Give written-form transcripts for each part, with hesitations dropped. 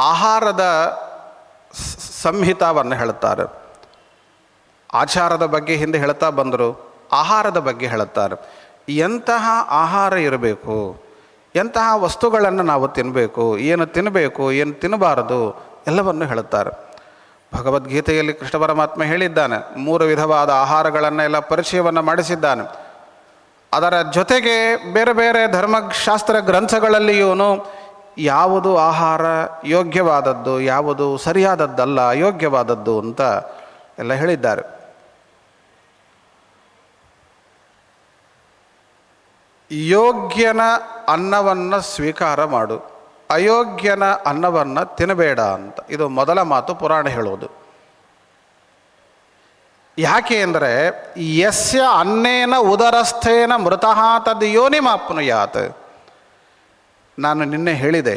ಆಹಾರದ ಸಂಹಿತಾವನ್ನು ಹೇಳ್ತಾರೆ. ಆಚಾರದ ಬಗ್ಗೆ ಹಿಂದೆ ಹೇಳ್ತಾ ಬಂದರು, ಆಹಾರದ ಬಗ್ಗೆ ಹೇಳುತ್ತಾರೆ. ಎಂತಹ ಆಹಾರ ಇರಬೇಕು, ಎಂತಹ ವಸ್ತುಗಳನ್ನು ನಾವು ತಿನ್ನಬೇಕು, ಏನು ತಿನ್ನಬೇಕು, ಏನು ತಿನ್ನಬಾರದು ಎಲ್ಲವನ್ನು ಹೇಳುತ್ತಾರೆ. ಭಗವದ್ಗೀತೆಯಲ್ಲಿ ಕೃಷ್ಣ ಪರಮಾತ್ಮ ಹೇಳಿದ್ದಾನೆ, 3 ವಿಧವಾದ ಆಹಾರಗಳನ್ನೆಲ್ಲ ಪರಿಚಯವನ್ನು ಮಾಡಿಸಿದ್ದಾನೆ. ಅದರ ಜೊತೆಗೆ ಬೇರೆ ಬೇರೆ ಧರ್ಮಶಾಸ್ತ್ರ ಗ್ರಂಥಗಳಲ್ಲಿಯೂ ಯಾವುದು ಆಹಾರ ಯೋಗ್ಯವಾದದ್ದು, ಯಾವುದು ಸರಿಯಾದದ್ದಲ್ಲ, ಅಯೋಗ್ಯವಾದದ್ದು ಅಂತ ಎಲ್ಲ ಹೇಳಿದ್ದಾರೆ. ಯೋಗ್ಯನ ಅನ್ನವನ್ನು ಸ್ವೀಕಾರ ಮಾಡು, ಅಯೋಗ್ಯನ ಅನ್ನವನ್ನು ತಿನ್ನಬೇಡ ಅಂತ ಇದು ಮೊದಲ ಮಾತು ಪುರಾಣ ಹೇಳೋದು. ಯಾಕೆ ಅಂದರೆ ಯಸ್ಯ ಅನ್ನೇನ ಉದರಸ್ಥೇನ ಮೃತಃ ತದ್ ಯೋನಿಮಾಪ್ನುಯಾತ್. ನಾನು ನಿನ್ನೆ ಹೇಳಿದೆ,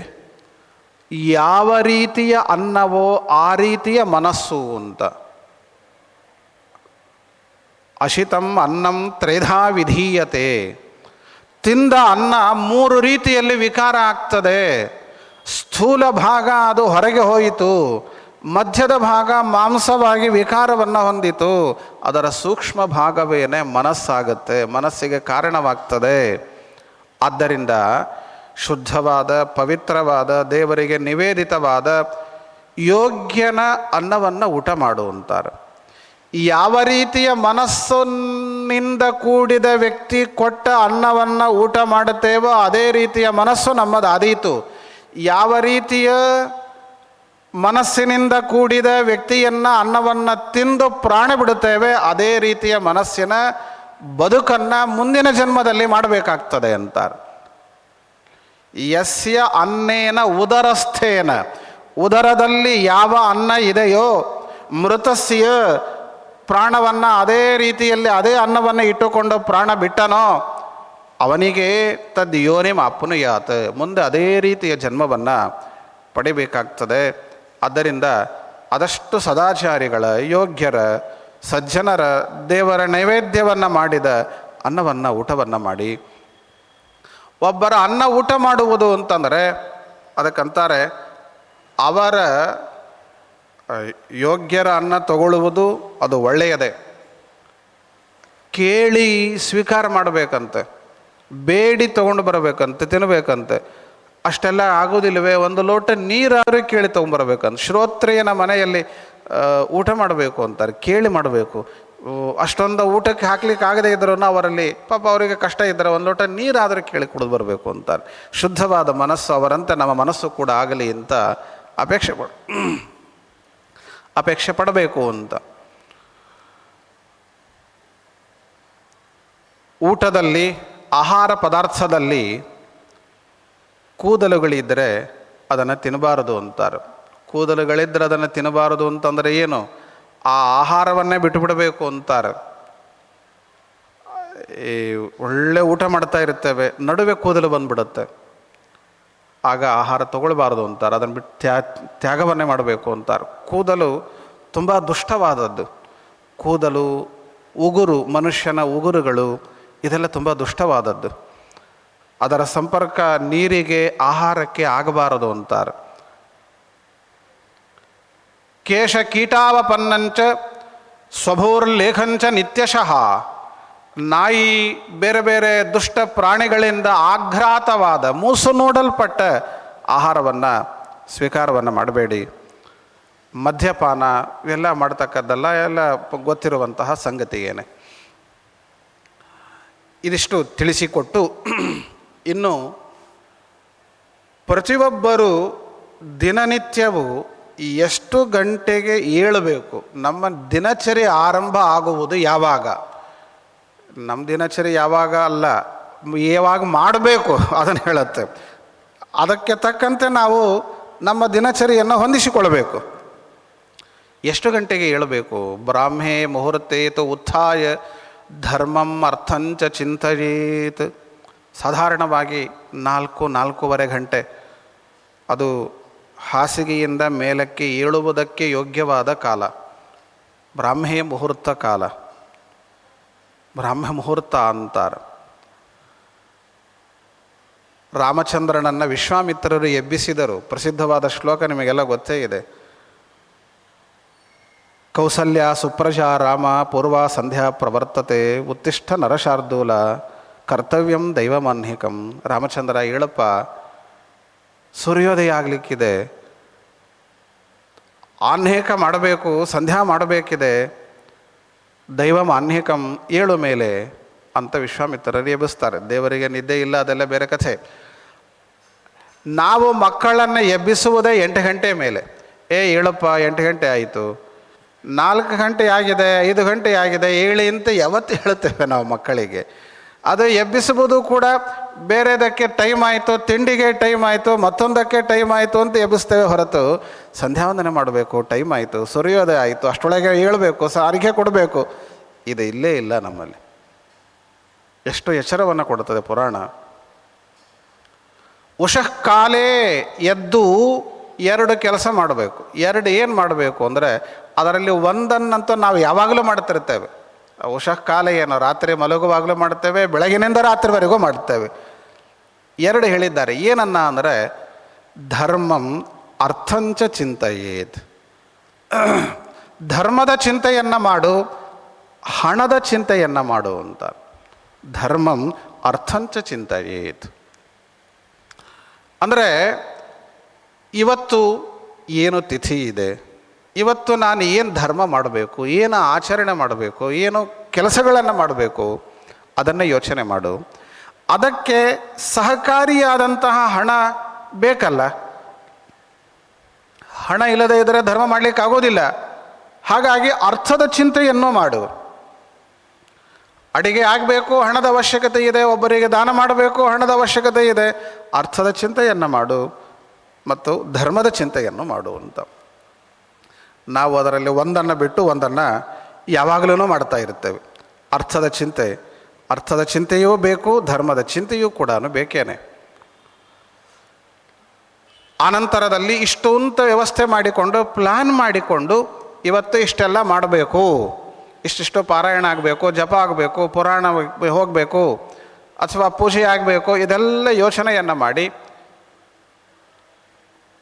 ಯಾವ ರೀತಿಯ ಅನ್ನವೋ ಆ ರೀತಿಯ ಮನಸ್ಸು ಅಂತ. ಅಶಿತಂ ಅನ್ನಂ ತ್ರೇಧಾ ವಿಧೀಯತೆ. ತಿಂದ ಅನ್ನ 3 ರೀತಿಯಲ್ಲಿ ವಿಕಾರ ಆಗ್ತದೆ. ಸ್ಥೂಲ ಭಾಗ ಅದು ಹೊರಗೆ ಹೋಯಿತು, ಮಧ್ಯದ ಭಾಗ ಮಾಂಸವಾಗಿ ವಿಕಾರವನ್ನು ಹೊಂದಿತು, ಅದರ ಸೂಕ್ಷ್ಮ ಭಾಗವೇನೆ ಮನಸ್ಸಾಗುತ್ತೆ, ಮನಸ್ಸಿಗೆ ಕಾರಣವಾಗ್ತದೆ. ಆದ್ದರಿಂದ ಶುದ್ಧವಾದ ಪವಿತ್ರವಾದ ದೇವರಿಗೆ ನಿವೇದಿತವಾದ ಯೋಗ್ಯನ ಅನ್ನವನ್ನು ಊಟ ಮಾಡು ಅಂತಾರೆ. ಯಾವ ರೀತಿಯ ಮನಸ್ಸಿನಿಂದ ಕೂಡಿದ ವ್ಯಕ್ತಿ ಕೊಟ್ಟ ಅನ್ನವನ್ನು ಊಟ ಮಾಡುತ್ತೇವೋ ಅದೇ ರೀತಿಯ ಮನಸ್ಸು ನಮ್ಮದಾದೀತು. ಯಾವ ರೀತಿಯ ಮನಸ್ಸಿನಿಂದ ಕೂಡಿದ ವ್ಯಕ್ತಿಯನ್ನು ಅನ್ನವನ್ನು ತಿಂದು ಪ್ರಾಣ ಬಿಡುತ್ತೇವೆ ಅದೇ ರೀತಿಯ ಮನಸ್ಸಿನ ಬದುಕನ್ನು ಮುಂದಿನ ಜನ್ಮದಲ್ಲಿ ಮಾಡಬೇಕಾಗ್ತದೆ ಅಂತಾರೆ. ಯಸ್ಯ ಅನ್ನೇನ ಉದರಸ್ಥೇನ, ಉದರದಲ್ಲಿ ಯಾವ ಅನ್ನ ಇದೆಯೋ ಮೃತಸ್ಯ ಪ್ರಾಣವನ್ನು ಅದೇ ರೀತಿಯಲ್ಲಿ ಅದೇ ಅನ್ನವನ್ನು ಇಟ್ಟುಕೊಂಡು ಪ್ರಾಣ ಬಿಟ್ಟನೋ ಅವನಿಗೆ ತದ್ ಯೋನಿಂ ಆಪ್ನುಯಾತ್, ಮುಂದೆ ಅದೇ ರೀತಿಯ ಜನ್ಮವನ್ನು ಪಡಿಬೇಕಾಗ್ತದೆ. ಆದ್ದರಿಂದ ಆದಷ್ಟು ಸದಾಚಾರಿಗಳ, ಯೋಗ್ಯರ, ಸಜ್ಜನರ, ದೇವರ ನೈವೇದ್ಯವನ್ನು ಮಾಡಿದ ಅನ್ನವನ್ನು ಊಟವನ್ನು ಮಾಡಿ. ಒಬ್ಬರ ಅನ್ನ ಊಟ ಮಾಡುವುದು ಅಂತಂದರೆ ಅದಕ್ಕಂತಾರೆ ಅವರ ಯೋಗ್ಯರ ಅನ್ನ ತಗೊಳ್ಳುವುದು ಅದು ಒಳ್ಳೆಯದೇ. ಕೇಳಿ ಸ್ವೀಕಾರ ಮಾಡಬೇಕಂತೆ, ಬೇಡಿ ತೊಗೊಂಡು ಬರಬೇಕಂತೆ, ತಿನ್ನಬೇಕಂತೆ. ಅಷ್ಟೆಲ್ಲ ಆಗೋದಿಲ್ಲವೇ? ಒಂದು ಲೋಟ ನೀರಾದರೂ ಕೇಳಿ ತೊಗೊಂಬರ್ಬೇಕಂತ. ಶ್ರೋತ್ರಿಯನ ಮನೆಯಲ್ಲಿ ಊಟ ಮಾಡಬೇಕು ಅಂತಾರೆ, ಕೇಳಿ ಮಾಡಬೇಕು. ಅಷ್ಟೊಂದು ಊಟಕ್ಕೆ ಹಾಕ್ಲಿಕ್ಕೆ ಆಗದೇ ಇದ್ರೂ ಅವರಲ್ಲಿ ಪಾಪ ಅವರಿಗೆ ಕಷ್ಟ ಇದ್ದರೆ ಒಂದು ಲೋಟ ನೀರಾದರೂ ಕೇಳಿ ಕುಡಿದು ಬರಬೇಕು ಅಂತಾರೆ. ಶುದ್ಧವಾದ ಮನಸ್ಸು ಅವರಂತೆ ನಮ್ಮ ಮನಸ್ಸು ಕೂಡ ಆಗಲಿ ಅಂತ ಅಪೇಕ್ಷೆ ಪಡಬೇಕು ಅಂತ. ಊಟದಲ್ಲಿ, ಆಹಾರ ಪದಾರ್ಥದಲ್ಲಿ ಕೂದಲುಗಳಿದ್ದರೆ ಅದನ್ನು ತಿನ್ನಬಾರದು ಅಂತಾರೆ. ಕೂದಲುಗಳಿದ್ದರೆ ಅದನ್ನು ತಿನ್ನಬಾರದು ಅಂತಂದರೆ ಏನು? ಆ ಆಹಾರವನ್ನೇ ಬಿಟ್ಟುಬಿಡಬೇಕು ಅಂತಾರೆ. ಈ ಒಳ್ಳೆ ಊಟ ಮಾಡ್ತಾ ಇರ್ತೇವೆ, ನಡುವೆ ಕೂದಲು ಬಂದುಬಿಡುತ್ತೆ, ಆಗ ಆಹಾರ ತಗೊಳ್ಬಾರ್ದು ಅಂತಾರೆ. ಅದನ್ನು ಬಿಟ್ಟು ತ್ಯಾಗವನ್ನೇ ಮಾಡಬೇಕು ಅಂತಾರೆ. ಕೂದಲು ತುಂಬ ದುಷ್ಟವಾದದ್ದು. ಕೂದಲು, ಉಗುರು, ಮನುಷ್ಯನ ಉಗುರುಗಳು ಇದೆಲ್ಲ ತುಂಬ ದುಷ್ಟವಾದದ್ದು. ಅದರ ಸಂಪರ್ಕ ನೀರಿಗೆ, ಆಹಾರಕ್ಕೆ ಆಗಬಾರದು ಅಂತಾರೆ. ಕೇಶ ಕೀಟಾವಪನ್ನಂಚ ಸ್ವಭೂರ್ಲೇಖಂಚ ನಿತ್ಯಶಃ. ನಾಯಿ ಬೇರೆ ಬೇರೆ ದುಷ್ಟ ಪ್ರಾಣಿಗಳಿಂದ ಆಘ್ರಾತವಾದ, ಮೂಸು ನೋಡಲ್ಪಟ್ಟ ಆಹಾರವನ್ನು ಸ್ವೀಕಾರವನ್ನು ಮಾಡಬೇಡಿ. ಮದ್ಯಪಾನ ಇವೆಲ್ಲ ಮಾಡ್ತಕ್ಕದ್ದಲ್ಲ, ಎಲ್ಲ ಗೊತ್ತಿರುವಂತಹ ಸಂಗತಿ ಏನೇ. ಇದಿಷ್ಟು ತಿಳಿಸಿಕೊಟ್ಟು, ಇನ್ನು ಪ್ರತಿಯೊಬ್ಬರೂ ದಿನನಿತ್ಯವೂ ಎಷ್ಟು ಗಂಟೆಗೆ ಏಳಬೇಕು, ನಮ್ಮ ದಿನಚರಿ ಆರಂಭ ಆಗುವುದು ಯಾವಾಗ, ನಮ್ಮ ದಿನಚರಿ ಯಾವಾಗ ಅಲ್ಲ, ಯಾವಾಗ ಮಾಡಬೇಕು ಅದನ್ನು ಹೇಳುತ್ತೆ. ಅದಕ್ಕೆ ತಕ್ಕಂತೆ ನಾವು ನಮ್ಮ ದಿನಚರಿಯನ್ನು ಹೊಂದಿಸಿಕೊಳ್ಬೇಕು. ಎಷ್ಟು ಗಂಟೆಗೆ ಏಳಬೇಕು? ಬ್ರಾಹ್ಮೇ ಮುಹೂರ್ತೇತು ಉತ್ಥಾಯ ಧರ್ಮಂ ಅರ್ಥಂಚ ಚಿಂತಯೇತ್. ಸಾಧಾರಣವಾಗಿ 4-4:15 ಗಂಟೆ ಅದು ಹಾಸಿಗೆಯಿಂದ ಮೇಲಕ್ಕೆ ಏಳುವುದಕ್ಕೆ ಯೋಗ್ಯವಾದ ಕಾಲ. ಬ್ರಾಹ್ಮೇ ಮುಹೂರ್ತ ಕಾಲ, ಬ್ರಾಹ್ಮ ಮುಹೂರ್ತ ಅಂತಾರೆ. ರಾಮಚಂದ್ರನನ್ನು ವಿಶ್ವಾಮಿತ್ರರು ಎಬ್ಬಿಸಿದರು. ಪ್ರಸಿದ್ಧವಾದ ಶ್ಲೋಕ ನಿಮಗೆಲ್ಲ ಗೊತ್ತೇ ಇದೆ. ಕೌಸಲ್ಯ ಸುಪ್ರಜಾ ರಾಮ ಪೂರ್ವ ಸಂಧ್ಯಾ ಪ್ರವರ್ತತೆ ಉತ್ತಿಷ್ಠ ನರಶಾರ್ದೂಲ ಕರ್ತವ್ಯಂ ದೈವಮಾನ್ಹಿಕಂ. ರಾಮಚಂದ್ರ ಹೇಳಪ್ಪ, ಸೂರ್ಯೋದಯ ಆಗಲಿಕ್ಕಿದೆ, ಆಹ್ನಿಕ ಮಾಡಬೇಕು, ಸಂಧ್ಯಾ ಮಾಡಬೇಕಿದೆ, ದೈವಮಾನ್ಹಿಕಂ ಏಳು ಮೇಲೆ ಅಂತ ವಿಶ್ವಾಮಿತ್ರರು ಎಬ್ಬಿಸ್ತಾರೆ. ದೇವರಿಗೆ ನಿದ್ದೆ ಇಲ್ಲ, ಅದೆಲ್ಲ ಬೇರೆ ಕಥೆ. ನಾವು ಮಕ್ಕಳನ್ನು ಎಬ್ಬಿಸುವುದೇ 8 ಗಂಟೆ ಮೇಲೆ. ಹೇಳಪ್ಪ 8 ಗಂಟೆ ಆಯಿತು, 4 ಗಂಟೆ ಆಗಿದೆ, 5 ಗಂಟೆ ಆಗಿದೆ, ಹೇಳಿ ಅಂತ ಯಾವತ್ತು ಹೇಳುತ್ತೇವೆ ನಾವು ಮಕ್ಕಳಿಗೆ. ಅದು ಎಬ್ಬಿಸುವುದು ಕೂಡ ಬೇರೆದಕ್ಕೆ ಟೈಮ್ ಆಯಿತು, ತಿಂಡಿಗೆ ಟೈಮ್ ಆಯಿತು, ಮತ್ತೊಂದಕ್ಕೆ ಟೈಮ್ ಆಯಿತು ಅಂತ ಎಬ್ಬಿಸ್ತೇವೆ ಹೊರತು ಸಂಧ್ಯಾವಂದನೆ ಮಾಡಬೇಕು, ಟೈಮ್ ಆಯಿತು, ಸೂರ್ಯೋದಯ ಆಯಿತು, ಅಷ್ಟರೊಳಗೆ ಹೇಳಬೇಕು, ಸಾರಿಗೆ ಕೊಡಬೇಕು, ಇದು ಇಲ್ಲೇ ಇಲ್ಲ ನಮ್ಮಲ್ಲಿ. ಎಷ್ಟು ಎಚ್ಚರವನ್ನು ಕೊಡುತ್ತದೆ ಪುರಾಣ. ಉಷಃ ಕಾಲೇ ಎದ್ದು 2 ಕೆಲಸ ಮಾಡಬೇಕು. 2 ಏನು ಮಾಡಬೇಕು ಅಂದರೆ, ಅದರಲ್ಲಿ ಒಂದನ್ನಂತೂ ನಾವು ಯಾವಾಗಲೂ ಮಾಡ್ತಿರ್ತೇವೆ. ಉಷಃ ಕಾಲ ಏನು, ರಾತ್ರಿ ಮಲಗುವಾಗಲೂ ಮಾಡ್ತೇವೆ, ಬೆಳಗಿನಿಂದ ರಾತ್ರಿವರೆಗೂ ಮಾಡ್ತೇವೆ. 2 ಹೇಳಿದ್ದಾರೆ. ಏನನ್ನ ಅಂದರೆ, ಧರ್ಮಂ ಅರ್ಥಂಚ ಚಿಂತೆಯೇತ್. ಧರ್ಮದ ಚಿಂತೆಯನ್ನು ಮಾಡು, ಹಣದ ಚಿಂತೆಯನ್ನು ಮಾಡು ಅಂತ. ಧರ್ಮಂ ಅರ್ಥಂಚ ಚಿಂತೆಯೇತ್ ಅಂದರೆ, ಇವತ್ತು ಏನು ತಿಥಿ ಇದೆ, ಇವತ್ತು ನಾನು ಏನು ಧರ್ಮ ಮಾಡಬೇಕು, ಏನು ಆಚರಣೆ ಮಾಡಬೇಕು, ಏನು ಕೆಲಸಗಳನ್ನು ಮಾಡಬೇಕು, ಅದನ್ನು ಯೋಚನೆ ಮಾಡು. ಅದಕ್ಕೆ ಸಹಕಾರಿಯಾದಂತಹ ಹಣ ಬೇಕಲ್ಲ. ಹಣ ಇಲ್ಲದೇ ಇದ್ದರೆ ಧರ್ಮ ಮಾಡಲಿಕ್ಕಾಗೋದಿಲ್ಲ. ಹಾಗಾಗಿ ಅರ್ಥದ ಚಿಂತೆಯನ್ನು ಮಾಡು. ಅಡಿಗೆ ಆಗಬೇಕು, ಹಣದ ಅವಶ್ಯಕತೆ ಇದೆ. ಒಬ್ಬರಿಗೆ ದಾನ ಮಾಡಬೇಕು, ಹಣದ ಅವಶ್ಯಕತೆ ಇದೆ. ಅರ್ಥದ ಚಿಂತೆಯನ್ನು ಮಾಡು ಮತ್ತು ಧರ್ಮದ ಚಿಂತೆಯನ್ನು ಮಾಡು ಅಂತ. ನಾವು ಅದರಲ್ಲಿ ಒಂದನ್ನು ಬಿಟ್ಟು ಒಂದನ್ನು ಯಾವಾಗಲೂ ಮಾಡ್ತಾ ಇರ್ತೇವೆ. ಅರ್ಥದ ಚಿಂತೆಯೂ ಬೇಕು, ಧರ್ಮದ ಚಿಂತೆಯೂ ಕೂಡ ಬೇಕೇನೆ. ಆನಂತರದಲ್ಲಿ ಇಷ್ಟು ಅಂತ ವ್ಯವಸ್ಥೆ ಮಾಡಿಕೊಂಡು, ಪ್ಲ್ಯಾನ್ ಮಾಡಿಕೊಂಡು, ಇವತ್ತು ಇಷ್ಟೆಲ್ಲ ಮಾಡಬೇಕು, ಇಷ್ಟಿಷ್ಟು ಪಾರಾಯಣ ಆಗಬೇಕು, ಜಪ ಆಗಬೇಕು, ಪುರಾಣ ಹೋಗಬೇಕು, ಅಥವಾ ಪೂಜೆ ಆಗಬೇಕು, ಇದೆಲ್ಲ ಯೋಚನೆಯನ್ನು ಮಾಡಿ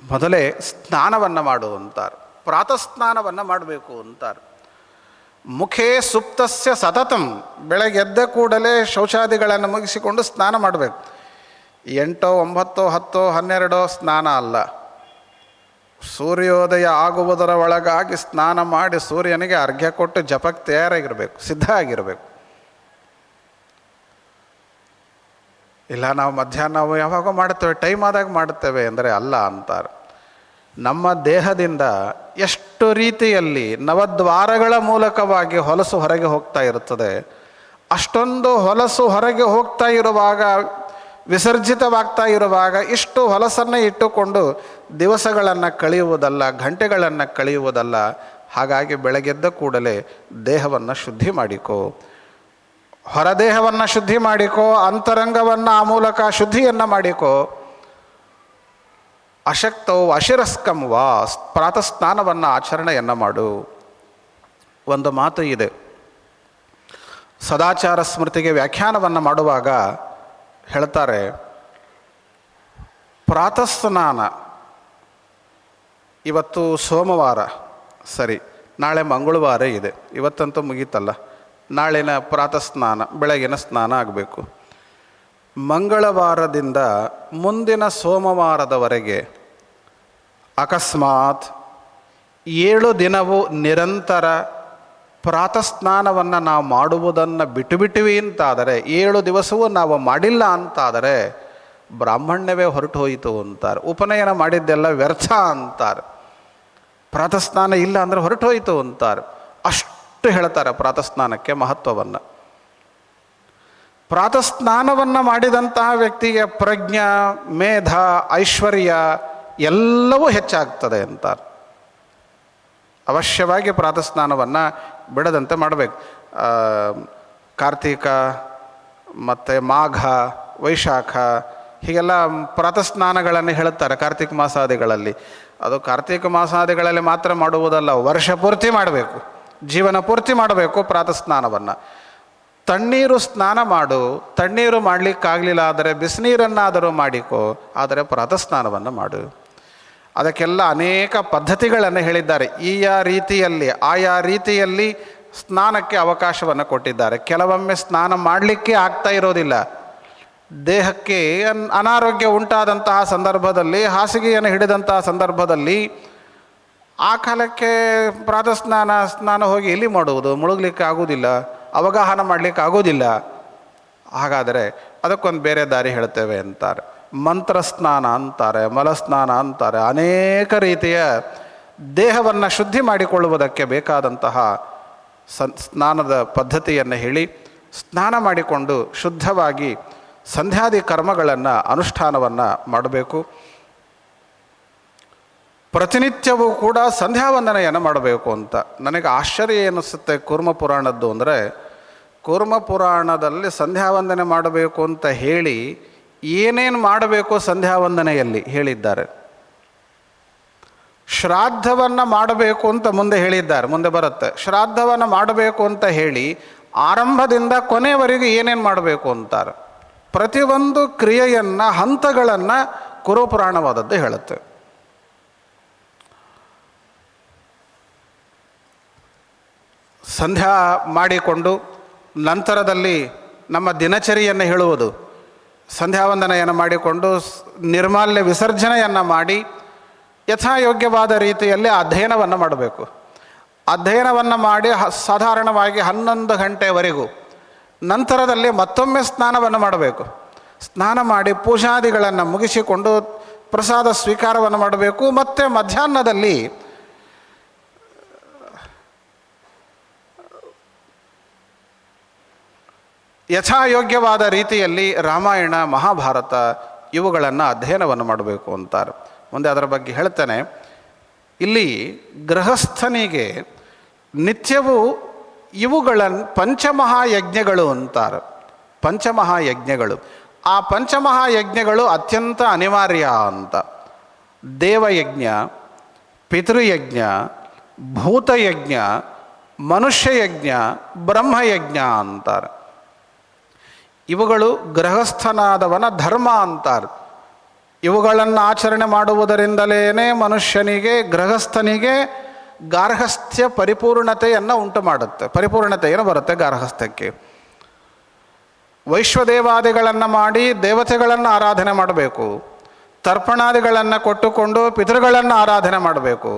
ಮೊದಲೇ ಸ್ನಾನವನ್ನು ಮಾಡು ಅಂತಾರೆ. ಪ್ರಾತಃ ಸ್ನಾನವನ್ನು ಮಾಡಬೇಕು ಅಂತಾರೆ. ಮುಖೇ ಸುಪ್ತಸ್ಯ ಸತತಂ, ಬೆಳಗ್ಗೆ ಎದ್ದ ಕೂಡಲೇ ಶೌಚಾದಿಗಳನ್ನು ಮುಗಿಸಿಕೊಂಡು ಸ್ನಾನ ಮಾಡಬೇಕು. 8, 9, 10, 12 ಸ್ನಾನ ಅಲ್ಲ. ಸೂರ್ಯೋದಯ ಆಗುವುದರ ಒಳಗಾಗಿ ಸ್ನಾನ ಮಾಡಿ ಸೂರ್ಯನಿಗೆ ಅರ್ಘ್ಯ ಕೊಟ್ಟು ಜಪಕ್ಕೆ ತಯಾರಾಗಿರಬೇಕು, ಸಿದ್ಧ ಆಗಿರಬೇಕು. ಇಲ್ಲ ನಾವು ಮಧ್ಯಾಹ್ನ ನಾವು ಯಾವಾಗ ಮಾಡ್ತೇವೆ, ಟೈಮ್ ಆದಾಗ ಮಾಡ್ತೇವೆ ಅಂದರೆ ಅಲ್ಲ ಅಂತಾರೆ. ನಮ್ಮ ದೇಹದಿಂದ ಎಷ್ಟು ರೀತಿಯಲ್ಲಿ ನವದ್ವಾರಗಳ ಮೂಲಕವಾಗಿ ಹೊಲಸು ಹೊರಗೆ ಹೋಗ್ತಾ ಇರುತ್ತದೆ, ಅಷ್ಟೊಂದು ಹೊಲಸು ಹೊರಗೆ ಹೋಗ್ತಾ ಇರುವಾಗ, ವಿಸರ್ಜಿತವಾಗ್ತಾ ಇರುವಾಗ ಇಷ್ಟು ಹೊಲಸನ್ನು ಇಟ್ಟುಕೊಂಡು ದಿವಸಗಳನ್ನು ಕಳೆಯುವುದಲ್ಲ, ಗಂಟೆಗಳನ್ನು ಕಳೆಯುವುದಲ್ಲ. ಹಾಗಾಗಿ ಬೆಳಗ್ಗೆದ್ದ ಕೂಡಲೇ ದೇಹವನ್ನು ಶುದ್ಧಿ ಮಾಡಿಕೋ, ಹೊರದೇಹವನ್ನು ಶುದ್ಧಿ ಮಾಡಿಕೋ, ಅಂತರಂಗವನ್ನು ಆ ಮೂಲಕ ಶುದ್ಧಿಯನ್ನು ಮಾಡಿಕೋ. ಅಶಕ್ತವು ಅಶಿರಸ್ಕಂ ವಾ, ಪ್ರಾತಃ ಸ್ನಾನವನ್ನು ಆಚರಣೆಯನ್ನು ಮಾಡು. ಒಂದು ಮಾತು ಇದೆ, ಸದಾಚಾರ ಸ್ಮೃತಿಗೆ ವ್ಯಾಖ್ಯಾನವನ್ನು ಮಾಡುವಾಗ ಹೇಳ್ತಾರೆ, ಪ್ರಾತಃ ಸ್ನಾನ ಇವತ್ತು ಸೋಮವಾರ, ಸರಿ, ನಾಳೆ ಮಂಗಳವಾರ ಇದೆ, ಇವತ್ತಂತೂ ಮುಗೀತಲ್ಲ, ನಾಳಿನ ಪ್ರಾತಃ ಸ್ನಾನ ಬೆಳಗಿನ ಸ್ನಾನ ಆಗಬೇಕು. ಮಂಗಳವಾರದಿಂದ ಮುಂದಿನ ಸೋಮವಾರದವರೆಗೆ ಅಕಸ್ಮಾತ್ 7 ದಿನವೂ ನಿರಂತರ ಪ್ರಾತಃ ಸ್ನಾನವನ್ನು ನಾವು ಮಾಡುವುದನ್ನು ಬಿಟ್ಟುಬಿಟ್ಟಿವಿ ಅಂತಾದರೆ, 7 ದಿವಸವೂ ನಾವು ಮಾಡಿಲ್ಲ ಅಂತಾದರೆ ಬ್ರಾಹ್ಮಣ್ಯವೇ ಹೊರಟು ಹೋಯಿತು ಅಂತಾರೆ. ಉಪನಯನ ಮಾಡಿದ್ದೆಲ್ಲ ವ್ಯರ್ಥ ಅಂತಾರೆ. ಪ್ರಾತಃ ಸ್ನಾನ ಇಲ್ಲ ಅಂದರೆ ಹೊರಟು ಹೋಯಿತು ಅಂತಾರೆ. ಅಷ್ಟು ಹೇಳ್ತಾರೆ ಪ್ರಾತಃ ಸ್ನಾನಕ್ಕೆ ಮಹತ್ವವನ್ನು. ಪ್ರಾತಃ ಸ್ನಾನವನ್ನು ಮಾಡಿದಂತಹ ವ್ಯಕ್ತಿಗೆ ಪ್ರಜ್ಞಾ, ಮೇಧ, ಐಶ್ವರ್ಯ ಎಲ್ಲವೂ ಹೆಚ್ಚಾಗ್ತದೆ ಅಂತಾರೆ. ಅವಶ್ಯವಾಗಿ ಪ್ರಾತಃ ಸ್ನಾನವನ್ನು ಬಿಡದಂತೆ ಮಾಡಬೇಕು. ಕಾರ್ತೀಕ ಮತ್ತು ಮಾಘ, ವೈಶಾಖ ಹೀಗೆಲ್ಲ ಪ್ರಾತಃ ಸ್ನಾನಗಳನ್ನು ಹೇಳುತ್ತಾರೆ ಕಾರ್ತಿಕ ಮಾಸಾದಿಗಳಲ್ಲಿ. ಅದು ಕಾರ್ತಿಕ ಮಾಸಾದಿಗಳಲ್ಲಿ ಮಾತ್ರ ಮಾಡುವುದಲ್ಲ, ವರ್ಷ ಪೂರ್ತಿ ಮಾಡಬೇಕು, ಜೀವನ ಪೂರ್ತಿ ಮಾಡಬೇಕು ಪ್ರಾತಃ ಸ್ನಾನವನ್ನು. ತಣ್ಣೀರು ಸ್ನಾನ ಮಾಡು, ತಣ್ಣೀರು ಮಾಡಲಿಕ್ಕಾಗಲಿಲ್ಲ ಆದರೆ ಬಿಸಿನೀರನ್ನಾದರೂ ಮಾಡಿಕೋ, ಆದರೆ ಪ್ರಾತಃ ಸ್ನಾನವನ್ನು ಮಾಡು. ಅದಕ್ಕೆಲ್ಲ ಅನೇಕ ಪದ್ಧತಿಗಳನ್ನು ಹೇಳಿದ್ದಾರೆ. ಆಯಾ ರೀತಿಯಲ್ಲಿ ಸ್ನಾನಕ್ಕೆ ಅವಕಾಶವನ್ನು ಕೊಟ್ಟಿದ್ದಾರೆ. ಕೆಲವೊಮ್ಮೆ ಸ್ನಾನ ಮಾಡಲಿಕ್ಕೆ ಆಗ್ತಾ ಇರೋದಿಲ್ಲ, ದೇಹಕ್ಕೆ ಅನಾರೋಗ್ಯ ಉಂಟಾದಂತಹ ಸಂದರ್ಭದಲ್ಲಿ, ಹಾಸಿಗೆಯನ್ನು ಹಿಡಿದಂತಹ ಸಂದರ್ಭದಲ್ಲಿ ಆ ಕಾಲಕ್ಕೆ ಪ್ರಾತಃ ಸ್ನಾನ ಹೋಗಿ ಎಲ್ಲಿ ಮಾಡುವುದು, ಮುಳುಗಲಿಕ್ಕೆ ಆಗೋದಿಲ್ಲ, ಅವಗಾಹನ ಮಾಡಲಿಕ್ಕೆ ಆಗೋದಿಲ್ಲ. ಹಾಗಾದರೆ ಅದಕ್ಕೊಂದು ಬೇರೆ ದಾರಿ ಹೇಳ್ತೇವೆ ಅಂತಾರೆ. ಮಂತ್ರ ಸ್ನಾನ ಅಂತಾರೆ, ಮಲಸ್ನಾನ ಅಂತಾರೆ. ಅನೇಕ ರೀತಿಯ ದೇಹವನ್ನು ಶುದ್ಧಿ ಮಾಡಿಕೊಳ್ಳುವುದಕ್ಕೆ ಬೇಕಾದಂತಹ ಸ್ನಾನದ ಪದ್ಧತಿಯನ್ನು ಹೇಳಿ, ಸ್ನಾನ ಮಾಡಿಕೊಂಡು ಶುದ್ಧವಾಗಿ ಸಂಧ್ಯಾದಿ ಕರ್ಮಗಳನ್ನು ಅನುಷ್ಠಾನವನ್ನು ಮಾಡಬೇಕು. ಪ್ರತಿನಿತ್ಯವೂ ಕೂಡ ಸಂಧ್ಯಾವಂದನೆಯನ್ನು ಮಾಡಬೇಕು ಅಂತ. ನನಗೆ ಆಶ್ಚರ್ಯ ಏನಿಸುತ್ತೆ ಕೂರ್ಮ ಪುರಾಣದ್ದು ಅಂದರೆ, ಕೂರ್ಮ ಪುರಾಣದಲ್ಲಿ ಸಂಧ್ಯಾವಂದನೆ ಮಾಡಬೇಕು ಅಂತ ಹೇಳಿ ಏನೇನು ಮಾಡಬೇಕು ಸಂಧ್ಯಾವಂದನೆಯಲ್ಲಿ ಹೇಳಿದ್ದಾರೆ. ಶ್ರಾದ್ದವನ್ನು ಮಾಡಬೇಕು ಅಂತ ಮುಂದೆ ಹೇಳಿದ್ದಾರೆ, ಮುಂದೆ ಬರುತ್ತೆ. ಶ್ರಾದ್ದವನ್ನು ಮಾಡಬೇಕು ಅಂತ ಹೇಳಿ ಆರಂಭದಿಂದ ಕೊನೆಯವರೆಗೂ ಏನೇನು ಮಾಡಬೇಕು ಅಂತಾರೆ. ಪ್ರತಿಯೊಂದು ಕ್ರಿಯೆಯನ್ನು, ಹಂತಗಳನ್ನು ಕುರುಪುರಾಣವಾದದ್ದು ಹೇಳುತ್ತೆ. ಸಂಧ್ಯಾ ಮಾಡಿಕೊಂಡು ನಂತರದಲ್ಲಿ ನಮ್ಮ ದಿನಚರಿಯನ್ನು ಹೇಳುವುದು, ಸಂಧ್ಯಾವಂದನೆಯನ್ನು ಮಾಡಿಕೊಂಡು ನಿರ್ಮಾಲ್ಯ ವಿಸರ್ಜನೆಯನ್ನು ಮಾಡಿ ಯಥಾಯೋಗ್ಯವಾದ ರೀತಿಯಲ್ಲಿ ಅಧ್ಯಯನವನ್ನು ಮಾಡಬೇಕು. ಅಧ್ಯಯನವನ್ನು ಮಾಡಿ ಸಾಧಾರಣವಾಗಿ 11 ಗಂಟೆವರೆಗೂ ನಂತರದಲ್ಲಿ ಮತ್ತೊಮ್ಮೆ ಸ್ನಾನವನ್ನು ಮಾಡಬೇಕು. ಸ್ನಾನ ಮಾಡಿ ಪೂಜಾದಿಗಳನ್ನು ಮುಗಿಸಿಕೊಂಡು ಪ್ರಸಾದ ಸ್ವೀಕಾರವನ್ನು ಮಾಡಬೇಕು. ಮತ್ತು ಮಧ್ಯಾಹ್ನದಲ್ಲಿ ಯಥಾಯೋಗ್ಯವಾದ ರೀತಿಯಲ್ಲಿ ರಾಮಾಯಣ, ಮಹಾಭಾರತ ಇವುಗಳನ್ನು ಅಧ್ಯಯನವನ್ನು ಮಾಡಬೇಕು ಅಂತಾರೆ. ಮುಂದೆ ಅದರ ಬಗ್ಗೆ ಹೇಳ್ತೇನೆ. ಇಲ್ಲಿ ಗೃಹಸ್ಥನಿಗೆ ನಿತ್ಯವೂ ಇವುಗಳನ್ನು ಪಂಚಮಹಾಯಜ್ಞಗಳು ಅಂತಾರೆ. ಪಂಚಮಹಾಯಜ್ಞಗಳು, ಆ ಪಂಚಮಹಾಯಜ್ಞಗಳು ಅತ್ಯಂತ ಅನಿವಾರ್ಯ ಅಂತ. ದೇವಯಜ್ಞ, ಪಿತೃಯಜ್ಞ, ಭೂತಯಜ್ಞ, ಮನುಷ್ಯಯಜ್ಞ, ಬ್ರಹ್ಮಯಜ್ಞ ಅಂತಾರೆ. ಇವುಗಳು ಗೃಹಸ್ಥನಾದವನ ಧರ್ಮ ಅಂತಾರೆ. ಇವುಗಳನ್ನು ಆಚರಣೆ ಮಾಡುವುದರಿಂದಲೇ ಮನುಷ್ಯನಿಗೆ, ಗೃಹಸ್ಥನಿಗೆ ಗಾರ್ಹಸ್ಥ್ಯ ಪರಿಪೂರ್ಣತೆಯನ್ನು ಉಂಟು ಮಾಡುತ್ತೆ. ಪರಿಪೂರ್ಣತೆಯನ್ನು ಬರುತ್ತೆ ಗಾರ್ಹಸ್ಥ್ಯಕ್ಕೆ. ವೈಶ್ವದೇವಾದಿಗಳನ್ನು ಮಾಡಿ ದೇವತೆಗಳನ್ನು ಆರಾಧನೆ ಮಾಡಬೇಕು. ತರ್ಪಣಾದಿಗಳನ್ನು ಕೊಟ್ಟುಕೊಂಡು ಪಿತೃಗಳನ್ನು ಆರಾಧನೆ ಮಾಡಬೇಕು.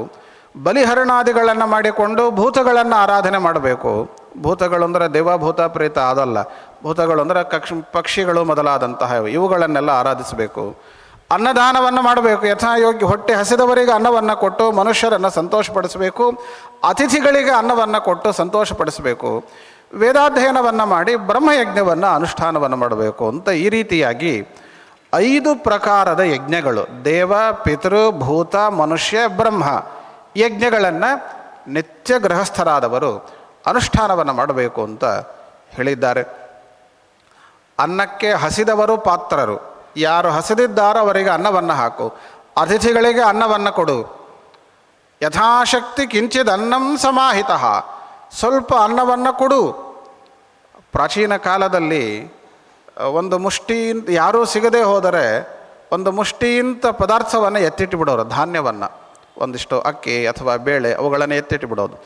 ಬಲಿಹರಣಾದಿಗಳನ್ನು ಮಾಡಿಕೊಂಡು ಭೂತಗಳನ್ನು ಆರಾಧನೆ ಮಾಡಬೇಕು. ಭೂತಗಳು ಅಂದರೆ ದೇವಭೂತ ಪ್ರೇತ ಅದಲ್ಲ. ಭೂತಗಳು ಅಂದರೆ ಪಕ್ಷಿಗಳು ಮೊದಲಾದಂತಹ ಇವುಗಳನ್ನೆಲ್ಲ ಆರಾಧಿಸಬೇಕು. ಅನ್ನದಾನವನ್ನು ಮಾಡಬೇಕು. ಯಥಾಯೋಗ್ಯ ಹೊಟ್ಟೆ ಹಸಿದವರಿಗೆ ಅನ್ನವನ್ನು ಕೊಟ್ಟು ಮನುಷ್ಯರನ್ನು ಸಂತೋಷಪಡಿಸಬೇಕು. ಅತಿಥಿಗಳಿಗೆ ಅನ್ನವನ್ನು ಕೊಟ್ಟು ಸಂತೋಷಪಡಿಸಬೇಕು. ವೇದಾಧ್ಯಯನವನ್ನು ಮಾಡಿ ಬ್ರಹ್ಮಯಜ್ಞವನ್ನು ಅನುಷ್ಠಾನವನ್ನು ಮಾಡಬೇಕು ಅಂತ ಈ ರೀತಿಯಾಗಿ 5 ಪ್ರಕಾರದ ಯಜ್ಞಗಳು, ದೇವ, ಪಿತೃ, ಭೂತ, ಮನುಷ್ಯ, ಬ್ರಹ್ಮ ಯಜ್ಞಗಳನ್ನು ನಿತ್ಯ ಗೃಹಸ್ಥರಾದವರು ಅನುಷ್ಠಾನವನ್ನು ಮಾಡಬೇಕು ಅಂತ ಹೇಳಿದ್ದಾರೆ. ಅನ್ನಕ್ಕೆ ಹಸಿದವರು ಪಾತ್ರರು. ಯಾರು ಹಸಿದಿದ್ದಾರೋ ಅವರಿಗೆ ಅನ್ನವನ್ನು ಹಾಕು. ಅತಿಥಿಗಳಿಗೆ ಅನ್ನವನ್ನು ಕೊಡು. ಯಥಾಶಕ್ತಿ ಕಿಂಚಿದ್ ಅನ್ನಂ ಸಮಾಹಿತ, ಸ್ವಲ್ಪ ಅನ್ನವನ್ನು ಕೊಡು. ಪ್ರಾಚೀನ ಕಾಲದಲ್ಲಿ ಒಂದು ಮುಷ್ಟಿ, ಯಾರೂ ಸಿಗದೆ ಹೋದರೆ ಒಂದು ಮುಷ್ಟಿಯಿಂದ ಪದಾರ್ಥವನ್ನು ಎತ್ತಿಟ್ಟುಬಿಡೋರು. ಧಾನ್ಯವನ್ನು, ಒಂದಿಷ್ಟು ಅಕ್ಕಿ ಅಥವಾ ಬೇಳೆ ಅವುಗಳನ್ನು ಎತ್ತಿಟ್ಟುಬಿಡೋದು.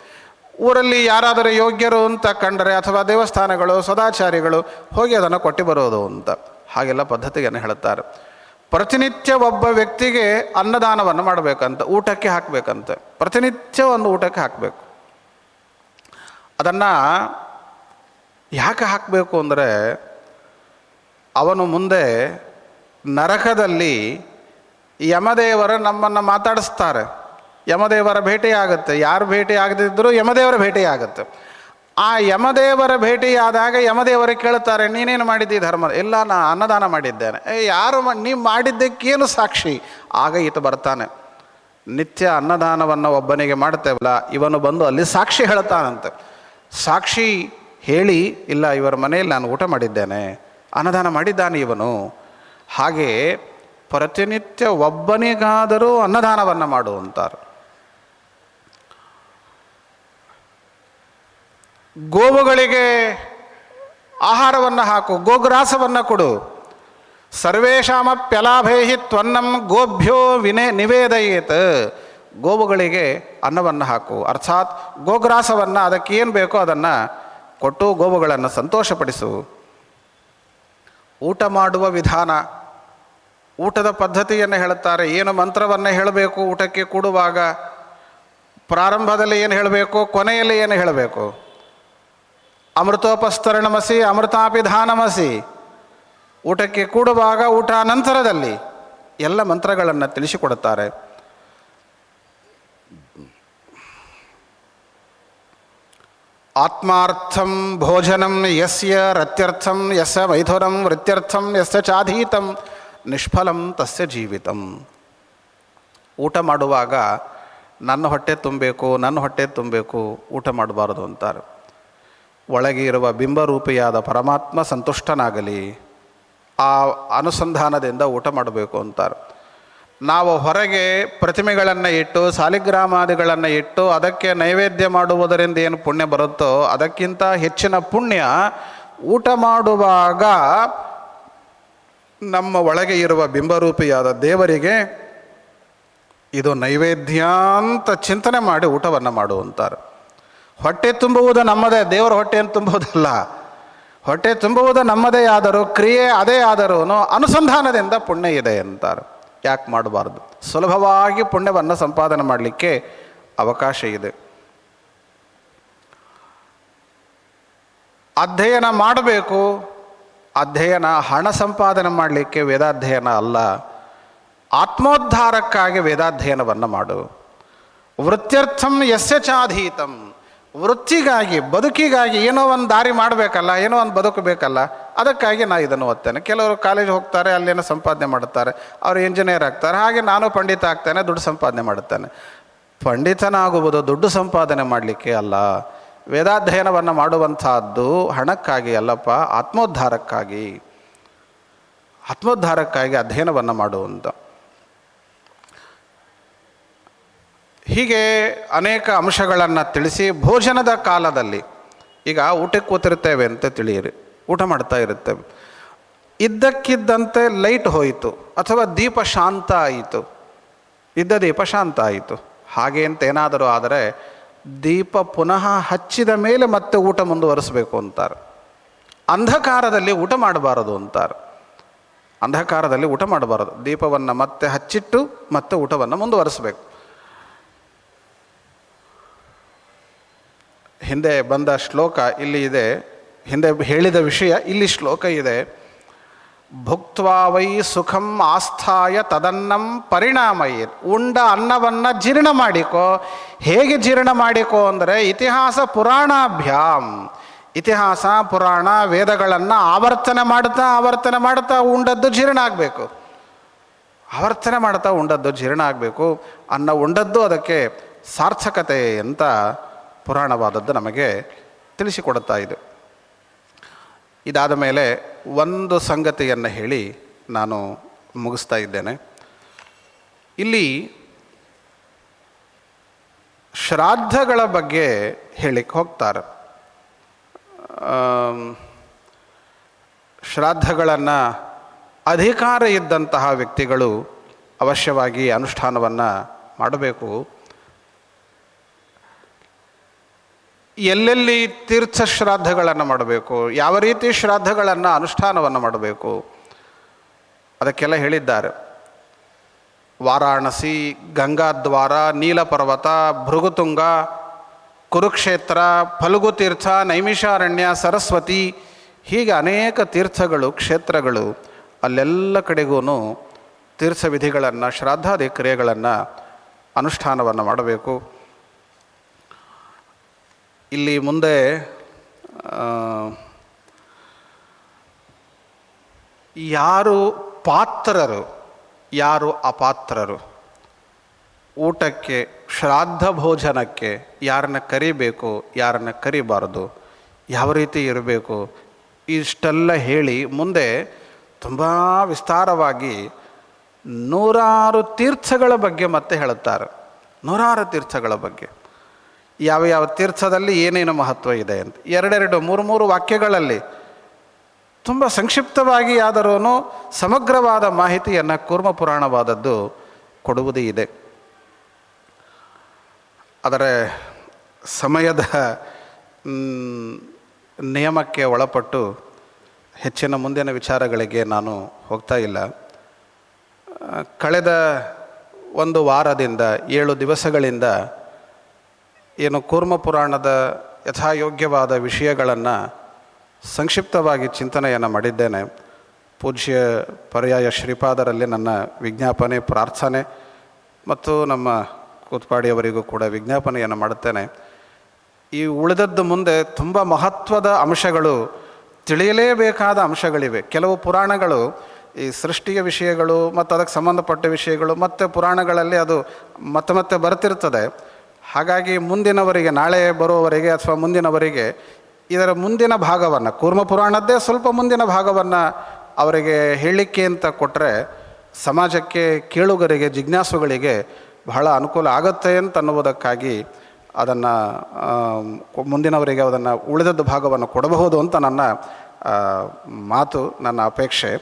ಊರಲ್ಲಿ ಯಾರಾದರೂ ಯೋಗ್ಯರು ಅಂತ ಕಂಡರೆ ಅಥವಾ ದೇವಸ್ಥಾನಗಳು, ಸದಾಚಾರಿಗಳು ಹೋಗಿ ಅದನ್ನು ಕೊಟ್ಟು ಬರೋದು ಅಂತ, ಹಾಗೆಲ್ಲ ಪದ್ಧತಿಯನ್ನು ಹೇಳುತ್ತಾರೆ. ಪ್ರತಿನಿತ್ಯ ಒಬ್ಬ ವ್ಯಕ್ತಿಗೆ ಅನ್ನದಾನವನ್ನು ಮಾಡಬೇಕಂತ, ಊಟಕ್ಕೆ ಹಾಕಬೇಕಂತೆ. ಪ್ರತಿನಿತ್ಯ ಒಂದು ಊಟಕ್ಕೆ ಹಾಕಬೇಕು. ಅದನ್ನು ಯಾಕೆ ಹಾಕಬೇಕು ಅಂದರೆ, ಅವನು ಮುಂದೆ ನರಕದಲ್ಲಿ ಯಮದೇವರು ನಮ್ಮನ್ನು ಮಾತಾಡಿಸ್ತಾರೆ. ಯಮದೇವರ ಭೇಟಿಯಾಗುತ್ತೆ. ಯಾರು ಭೇಟಿ ಆಗದಿದ್ದರೂ ಯಮದೇವರ ಭೇಟಿಯಾಗುತ್ತೆ. ಆ ಯಮದೇವರ ಭೇಟಿಯಾದಾಗ ಯಮದೇವರು ಕೇಳ್ತಾರೆ, ನೀನೇನು ಮಾಡಿದ್ದಿ ಧರ್ಮ? ಇಲ್ಲ, ನಾ ಅನ್ನದಾನ ಮಾಡಿದ್ದೇನೆ. ಯಾರು ನೀವು ಮಾಡಿದ್ದಕ್ಕೇನು ಸಾಕ್ಷಿ? ಆಗ ಈತ ಬರ್ತಾನೆ, ನಿತ್ಯ ಅನ್ನದಾನವನ್ನು ಒಬ್ಬನಿಗೆ ಮಾಡ್ತೇವಲ್ಲ, ಇವನು ಬಂದು ಅಲ್ಲಿ ಸಾಕ್ಷಿ ಹೇಳ್ತಾನಂತೆ. ಸಾಕ್ಷಿ ಹೇಳಿ, ಇಲ್ಲ ಇವರ ಮನೆಯಲ್ಲಿ ನಾನು ಊಟ ಮಾಡಿದ್ದೇನೆ, ಅನ್ನದಾನ ಮಾಡಿದ್ದಾನೆ ಇವನು. ಹಾಗೆ ಪ್ರತಿನಿತ್ಯ ಒಬ್ಬನಿಗಾದರೂ ಅನ್ನದಾನವನ್ನು ಮಾಡು ಅಂತಾರೆ. ಗೋವುಗಳಿಗೆ ಆಹಾರವನ್ನು ಹಾಕು, ಗೋಗ್ರಾಸವನ್ನು ಕೊಡು. ಸರ್ವೇಷಾಮಪ್ಯಲಾಭೈಹಿ ತ್ವನ್ನಂ ಗೋಭ್ಯೋ ನಿವೇದಯೇತ್. ಗೋವುಗಳಿಗೆ ಅನ್ನವನ್ನು ಹಾಕು, ಅರ್ಥಾತ್ ಗೋಗ್ರಾಸವನ್ನು, ಅದಕ್ಕೆ ಏನು ಬೇಕೋ ಅದನ್ನು ಕೊಟ್ಟು ಗೋವುಗಳನ್ನು ಸಂತೋಷಪಡಿಸು. ಊಟ ಮಾಡುವ ವಿಧಾನ, ಊಟದ ಪದ್ಧತಿಯನ್ನು ಹೇಳುತ್ತಾರೆ. ಏನು ಮಂತ್ರವನ್ನು ಹೇಳಬೇಕು ಊಟಕ್ಕೆ ಕೂಡುವಾಗ, ಪ್ರಾರಂಭದಲ್ಲಿ ಏನು ಹೇಳಬೇಕು, ಕೊನೆಯಲ್ಲಿ ಏನು ಹೇಳಬೇಕು. ಅಮೃತೋಪಸ್ತರಣಮಸಿ ಅಮೃತಾಪಿಧಾನಮಸಿ. ಊಟಕ್ಕೆ ಕೂಡುವಾಗ, ಊಟ ನಂತರದಲ್ಲಿ ಎಲ್ಲ ಮಂತ್ರಗಳನ್ನು ತಿಳಿಸಿಕೊಡುತ್ತಾರೆ. ಆತ್ಮಾರ್ಥಂ ಭೋಜನಂ ಯಸ್ಯ ರತ್ಯರ್ಥಂ ಯಸ್ಯ ಮೈಥುನಂ ವೃತ್ಯರ್ಥಂ ಯಸ್ಯ ಚಾಧೀತಂ ನಿಷ್ಫಲಂ ತಸ್ಯ ಜೀವಿತಂ. ಊಟ ಮಾಡುವಾಗ ನನ್ನ ಹೊಟ್ಟೆ ತುಂಬಬೇಕು, ನನ್ನ ಹೊಟ್ಟೆ ತುಂಬಬೇಕು ಊಟ ಮಾಡಬಾರದು ಅಂತಾರೆ. ಒಳಗೆ ಇರುವ ಬಿಂಬರೂಪಿಯಾದ ಪರಮಾತ್ಮ ಸಂತುಷ್ಟನಾಗಲಿ, ಆ ಅನುಸಂಧಾನದಿಂದ ಊಟ ಮಾಡಬೇಕು ಅಂತಾರೆ. ನಾವು ಹೊರಗೆ ಪ್ರತಿಮೆಗಳನ್ನು ಇಟ್ಟು, ಸಾಲಿಗ್ರಾಮಾದಿಗಳನ್ನು ಇಟ್ಟು ಅದಕ್ಕೆ ನೈವೇದ್ಯ ಮಾಡುವುದರಿಂದ ಏನು ಪುಣ್ಯ ಬರುತ್ತೋ ಅದಕ್ಕಿಂತ ಹೆಚ್ಚಿನ ಪುಣ್ಯ ಊಟ ಮಾಡುವಾಗ ನಮ್ಮ ಒಳಗೆ ಇರುವ ಬಿಂಬರೂಪಿಯಾದ ದೇವರಿಗೆ ಇದು ನೈವೇದ್ಯ ಅಂತ ಚಿಂತನೆ ಮಾಡಿ ಊಟವನ್ನು ಮಾಡುವಂತಾರೆ. ಹೊಟ್ಟೆ ತುಂಬುವುದು ನಮ್ಮದೇ, ದೇವರ ಹೊಟ್ಟೆಯನ್ನು ತುಂಬುವುದಲ್ಲ. ಹೊಟ್ಟೆ ತುಂಬುವುದು ನಮ್ಮದೇ ಆದರೂ, ಕ್ರಿಯೆ ಅದೇ ಆದರೂ ಅನುಸಂಧಾನದಿಂದ ಪುಣ್ಯ ಇದೆ ಅಂತಾರೆ. ಯಾಕೆ ಮಾಡಬಾರ್ದು? ಸುಲಭವಾಗಿ ಪುಣ್ಯವನ್ನು ಸಂಪಾದನೆ ಮಾಡಲಿಕ್ಕೆ ಅವಕಾಶ ಇದೆ. ಅಧ್ಯಯನ ಮಾಡಬೇಕು. ಅಧ್ಯಯನ ಹಣ ಸಂಪಾದನೆ ಮಾಡಲಿಕ್ಕೆ ವೇದಾಧ್ಯಯನ ಅಲ್ಲ, ಆತ್ಮೋದ್ಧಾರಕ್ಕಾಗಿ ವೇದಾಧ್ಯಯನವನ್ನು ಮಾಡು. ವೃತ್ಯರ್ಥಂ ಯಸ್ಯ ಚಾಧೀತಂ. ವೃತ್ತಿಗಾಗಿ, ಬದುಕಿಗಾಗಿ ಏನೋ ಒಂದು ದಾರಿ ಮಾಡಬೇಕಲ್ಲ, ಏನೋ ಒಂದು ಬದುಕಬೇಕಲ್ಲ, ಅದಕ್ಕಾಗಿ ನಾನು ಇದನ್ನು ಓದ್ತೇನೆ. ಕೆಲವರು ಕಾಲೇಜ್ ಹೋಗ್ತಾರೆ, ಅಲ್ಲೇನೋ ಸಂಪಾದನೆ ಮಾಡುತ್ತಾರೆ, ಅವರು ಇಂಜಿನಿಯರ್ ಆಗ್ತಾರೆ. ಹಾಗೆ ನಾನು ಪಂಡಿತ ಆಗ್ತೇನೆ, ದುಡ್ಡು ಸಂಪಾದನೆ ಮಾಡುತ್ತೇನೆ. ಪಂಡಿತನಾಗುವುದು ದುಡ್ಡು ಸಂಪಾದನೆ ಮಾಡಲಿಕ್ಕೆ ಅಲ್ಲ. ವೇದಾಧ್ಯಯನವನ್ನು ಮಾಡುವಂತಹದ್ದು ಹಣಕ್ಕಾಗಿ ಅಲ್ಲಪ್ಪ, ಆತ್ಮೋದ್ಧಾರಕ್ಕಾಗಿ. ಆತ್ಮೋದ್ಧಾರಕ್ಕಾಗಿ ಅಧ್ಯಯನವನ್ನು ಮಾಡುವಂಥ. ಹೀಗೆ ಅನೇಕ ಅಂಶಗಳನ್ನು ತಿಳಿಸಿ, ಭೋಜನದ ಕಾಲದಲ್ಲಿ ಈಗ ಊಟಕ್ಕೆ ಕೂತಿರ್ತೇವೆ ಅಂತ ತಿಳಿಯಿರಿ, ಊಟ ಮಾಡ್ತಾ ಇರುತ್ತೇವೆ, ಇದ್ದಕ್ಕಿದ್ದಂತೆ ಲೈಟ್ ಹೋಯಿತು ಅಥವಾ ದೀಪ ಶಾಂತ ಆಯಿತು, ಇದ್ದ ದೀಪ ಶಾಂತ ಆಯಿತು. ಹಾಗೆ ಅಂತ ಏನಾದರೂ ಆದರೆ ದೀಪ ಪುನಃ ಹಚ್ಚಿದ ಮೇಲೆ ಮತ್ತೆ ಊಟ ಮುಂದುವರಿಸಬೇಕು ಅಂತಾರೆ. ಅಂಧಕಾರದಲ್ಲಿ ಊಟ ಮಾಡಬಾರದು ಅಂತಾರೆ. ಅಂಧಕಾರದಲ್ಲಿ ಊಟ ಮಾಡಬಾರದು, ದೀಪವನ್ನು ಮತ್ತೆ ಹಚ್ಚಿಟ್ಟು ಮತ್ತೆ ಊಟವನ್ನು ಮುಂದುವರಿಸಬೇಕು. ಹಿಂದೆ ಬಂದ ಶ್ಲೋಕ ಇಲ್ಲಿ ಇದೆ, ಹಿಂದೆ ಹೇಳಿದ ವಿಷಯ ಇಲ್ಲಿ ಶ್ಲೋಕ ಇದೆ. ಭುಕ್ತ್ವಾ ವೈ ಸುಖಂ ಆಸ್ಥಾಯ ತದನ್ನಂ ಪರಿಣಾಮಯೇ. ಉಂಡ ಅನ್ನವನ್ನು ಜೀರ್ಣ ಮಾಡಿಕೋ. ಹೇಗೆ ಜೀರ್ಣ ಮಾಡಿಕೋ ಅಂದರೆ ಇತಿಹಾಸ ಪುರಾಣಾಭ್ಯಾಮ್. ಇತಿಹಾಸ ಪುರಾಣ ವೇದಗಳನ್ನು ಆವರ್ತನೆ ಮಾಡ್ತಾ ಉಂಡದ್ದು ಜೀರ್ಣ ಆಗಬೇಕು. ಆವರ್ತನೆ ಮಾಡ್ತಾ ಉಂಡದ್ದು ಜೀರ್ಣ ಆಗಬೇಕು. ಅನ್ನ ಉಂಡದ್ದು ಅದಕ್ಕೆ ಸಾರ್ಥಕತೆ ಅಂತ ಪುರಾಣವಾದದ್ದು ನಮಗೆ ತಿಳಿಸಿಕೊಡುತ್ತಾ ಇದೆ. ಇದಾದ ಮೇಲೆ ಒಂದು ಸಂಗತಿಯನ್ನು ಹೇಳಿ ನಾನು ಮುಗಿಸ್ತಾ ಇದ್ದೇನೆ. ಇಲ್ಲಿ ಶ್ರಾದ್ದಗಳ ಬಗ್ಗೆ ಹೇಳಿಕ್ಕೆ ಹೋಗ್ತಾರೆ. ಶ್ರಾದ್ದಗಳನ್ನು ಅಧಿಕಾರ ಇದ್ದಂತಹ ವ್ಯಕ್ತಿಗಳು ಅವಶ್ಯವಾಗಿ ಅನುಷ್ಠಾನವನ್ನು ಮಾಡಬೇಕು. ಎಲ್ಲೆಲ್ಲಿ ತೀರ್ಥ ಶ್ರಾದ್ದಗಳನ್ನು ಮಾಡಬೇಕು, ಯಾವ ರೀತಿ ಶ್ರಾದ್ದಗಳನ್ನು ಅನುಷ್ಠಾನವನ್ನು ಮಾಡಬೇಕು ಅದಕ್ಕೆಲ್ಲ ಹೇಳಿದ್ದಾರೆ. ವಾರಾಣಸಿ, ಗಂಗಾದ್ವಾರ, ನೀಲಪರ್ವತ, ಭೃಗುತುಂಗ, ಕುರುಕ್ಷೇತ್ರ, ಫಲ್ಗುತೀರ್ಥ, ನೈಮಿಷಾರಣ್ಯ, ಸರಸ್ವತಿ, ಹೀಗೆ ಅನೇಕ ತೀರ್ಥಗಳು, ಕ್ಷೇತ್ರಗಳು, ಅಲ್ಲೆಲ್ಲ ಕಡೆಗೂ ತೀರ್ಥ ವಿಧಿಗಳನ್ನು, ಶ್ರಾದ್ದಾದಿ ಕ್ರಿಯೆಗಳನ್ನು ಅನುಷ್ಠಾನವನ್ನು ಮಾಡಬೇಕು. ಇಲ್ಲಿ ಮುಂದೆ ಯಾರು ಪಾತ್ರರು, ಯಾರು ಅಪಾತ್ರರು, ಊಟಕ್ಕೆ ಶ್ರಾದ್ದ ಭೋಜನಕ್ಕೆ ಯಾರನ್ನ ಕರಿಬೇಕು, ಯಾರನ್ನ ಕರಿಬಾರದು, ಯಾವ ರೀತಿ ಇರಬೇಕು, ಇಷ್ಟೆಲ್ಲ ಹೇಳಿ ಮುಂದೆ ತುಂಬ ವಿಸ್ತಾರವಾಗಿ 100 ತೀರ್ಥಗಳ ಬಗ್ಗೆ ಮತ್ತೆ ಹೇಳುತ್ತಾರೆ. 100 ತೀರ್ಥಗಳ ಬಗ್ಗೆ, ಯಾವ ತೀರ್ಥದಲ್ಲಿ ಏನೇನು ಮಹತ್ವ ಇದೆ ಅಂತ 2-3 ವಾಕ್ಯಗಳಲ್ಲಿ ತುಂಬ ಸಂಕ್ಷಿಪ್ತವಾಗಿ ಆದರೂ ಸಮಗ್ರವಾದ ಮಾಹಿತಿಯನ್ನು ಕೂರ್ಮ ಪುರಾಣವಾದದ್ದು ಕೊಡುವುದೇ ಇದೆ. ಆದರೆ ಸಮಯದ ನಿಯಮಕ್ಕೆ ಒಳಪಟ್ಟು ಹೆಚ್ಚಿನ ಮುಂದಿನ ವಿಚಾರಗಳಿಗೆ ನಾನು ಹೋಗ್ತಾ ಇಲ್ಲ. ಕಳೆದ ಒಂದು ವಾರದಿಂದ 7 ದಿವಸಗಳಿಂದ ಏನು ಕೂರ್ಮ ಪುರಾಣದ ಯಥಾಯೋಗ್ಯವಾದ ವಿಷಯಗಳನ್ನು ಸಂಕ್ಷಿಪ್ತವಾಗಿ ಚಿಂತನೆಯನ್ನು ಮಾಡಿದ್ದೇನೆ. ಪೂಜ್ಯ ಪರ್ಯಾಯ ಶ್ರೀಪಾದರಲ್ಲಿ ನನ್ನ ವಿಜ್ಞಾಪನೆ, ಪ್ರಾರ್ಥನೆ ಮತ್ತು ನಮ್ಮ ಕೂತ್ಪಾಡಿಯವರಿಗೂ ಕೂಡ ವಿಜ್ಞಾಪನೆಯನ್ನು ಮಾಡುತ್ತೇನೆ. ಈ ಉಳಿದದ್ದು ಮುಂದೆ ತುಂಬ ಮಹತ್ವದ ಅಂಶಗಳು, ತಿಳಿಯಲೇಬೇಕಾದ ಅಂಶಗಳಿವೆ. ಕೆಲವು ಪುರಾಣಗಳು ಈ ಸೃಷ್ಟಿಯ ವಿಷಯಗಳು ಮತ್ತು ಅದಕ್ಕೆ ಸಂಬಂಧಪಟ್ಟ ವಿಷಯಗಳು ಮತ್ತು ಪುರಾಣಗಳಲ್ಲಿ ಅದು ಮತ್ತೆ ಬರ್ತಿರ್ತದೆ. ಹಾಗಾಗಿ ಮುಂದಿನವರಿಗೆ, ನಾಳೆ ಬರುವವರಿಗೆ ಅಥವಾ ಮುಂದಿನವರಿಗೆ ಇದರ ಮುಂದಿನ ಭಾಗವನ್ನು, ಕೂರ್ಮ ಪುರಾಣದ್ದೇ ಸ್ವಲ್ಪ ಮುಂದಿನ ಭಾಗವನ್ನು ಅವರಿಗೆ ಹೇಳಲಿಕ್ಕೆ ಅಂತ ಕೊಟ್ಟರೆ ಸಮಾಜಕ್ಕೆ, ಕೇಳುಗರಿಗೆ, ಜಿಜ್ಞಾಸುಗಳಿಗೆ ಬಹಳ ಅನುಕೂಲ ಆಗುತ್ತೆ ಅಂತನ್ನುವುದಕ್ಕಾಗಿ ಅದನ್ನು ಮುಂದಿನವರಿಗೆ ಅದನ್ನು ಉಳಿದದ್ದು ಭಾಗವನ್ನು ಕೊಡಬಹುದು ಅಂತ ನನ್ನ ಮಾತು, ನನ್ನ ಅಪೇಕ್ಷೆ.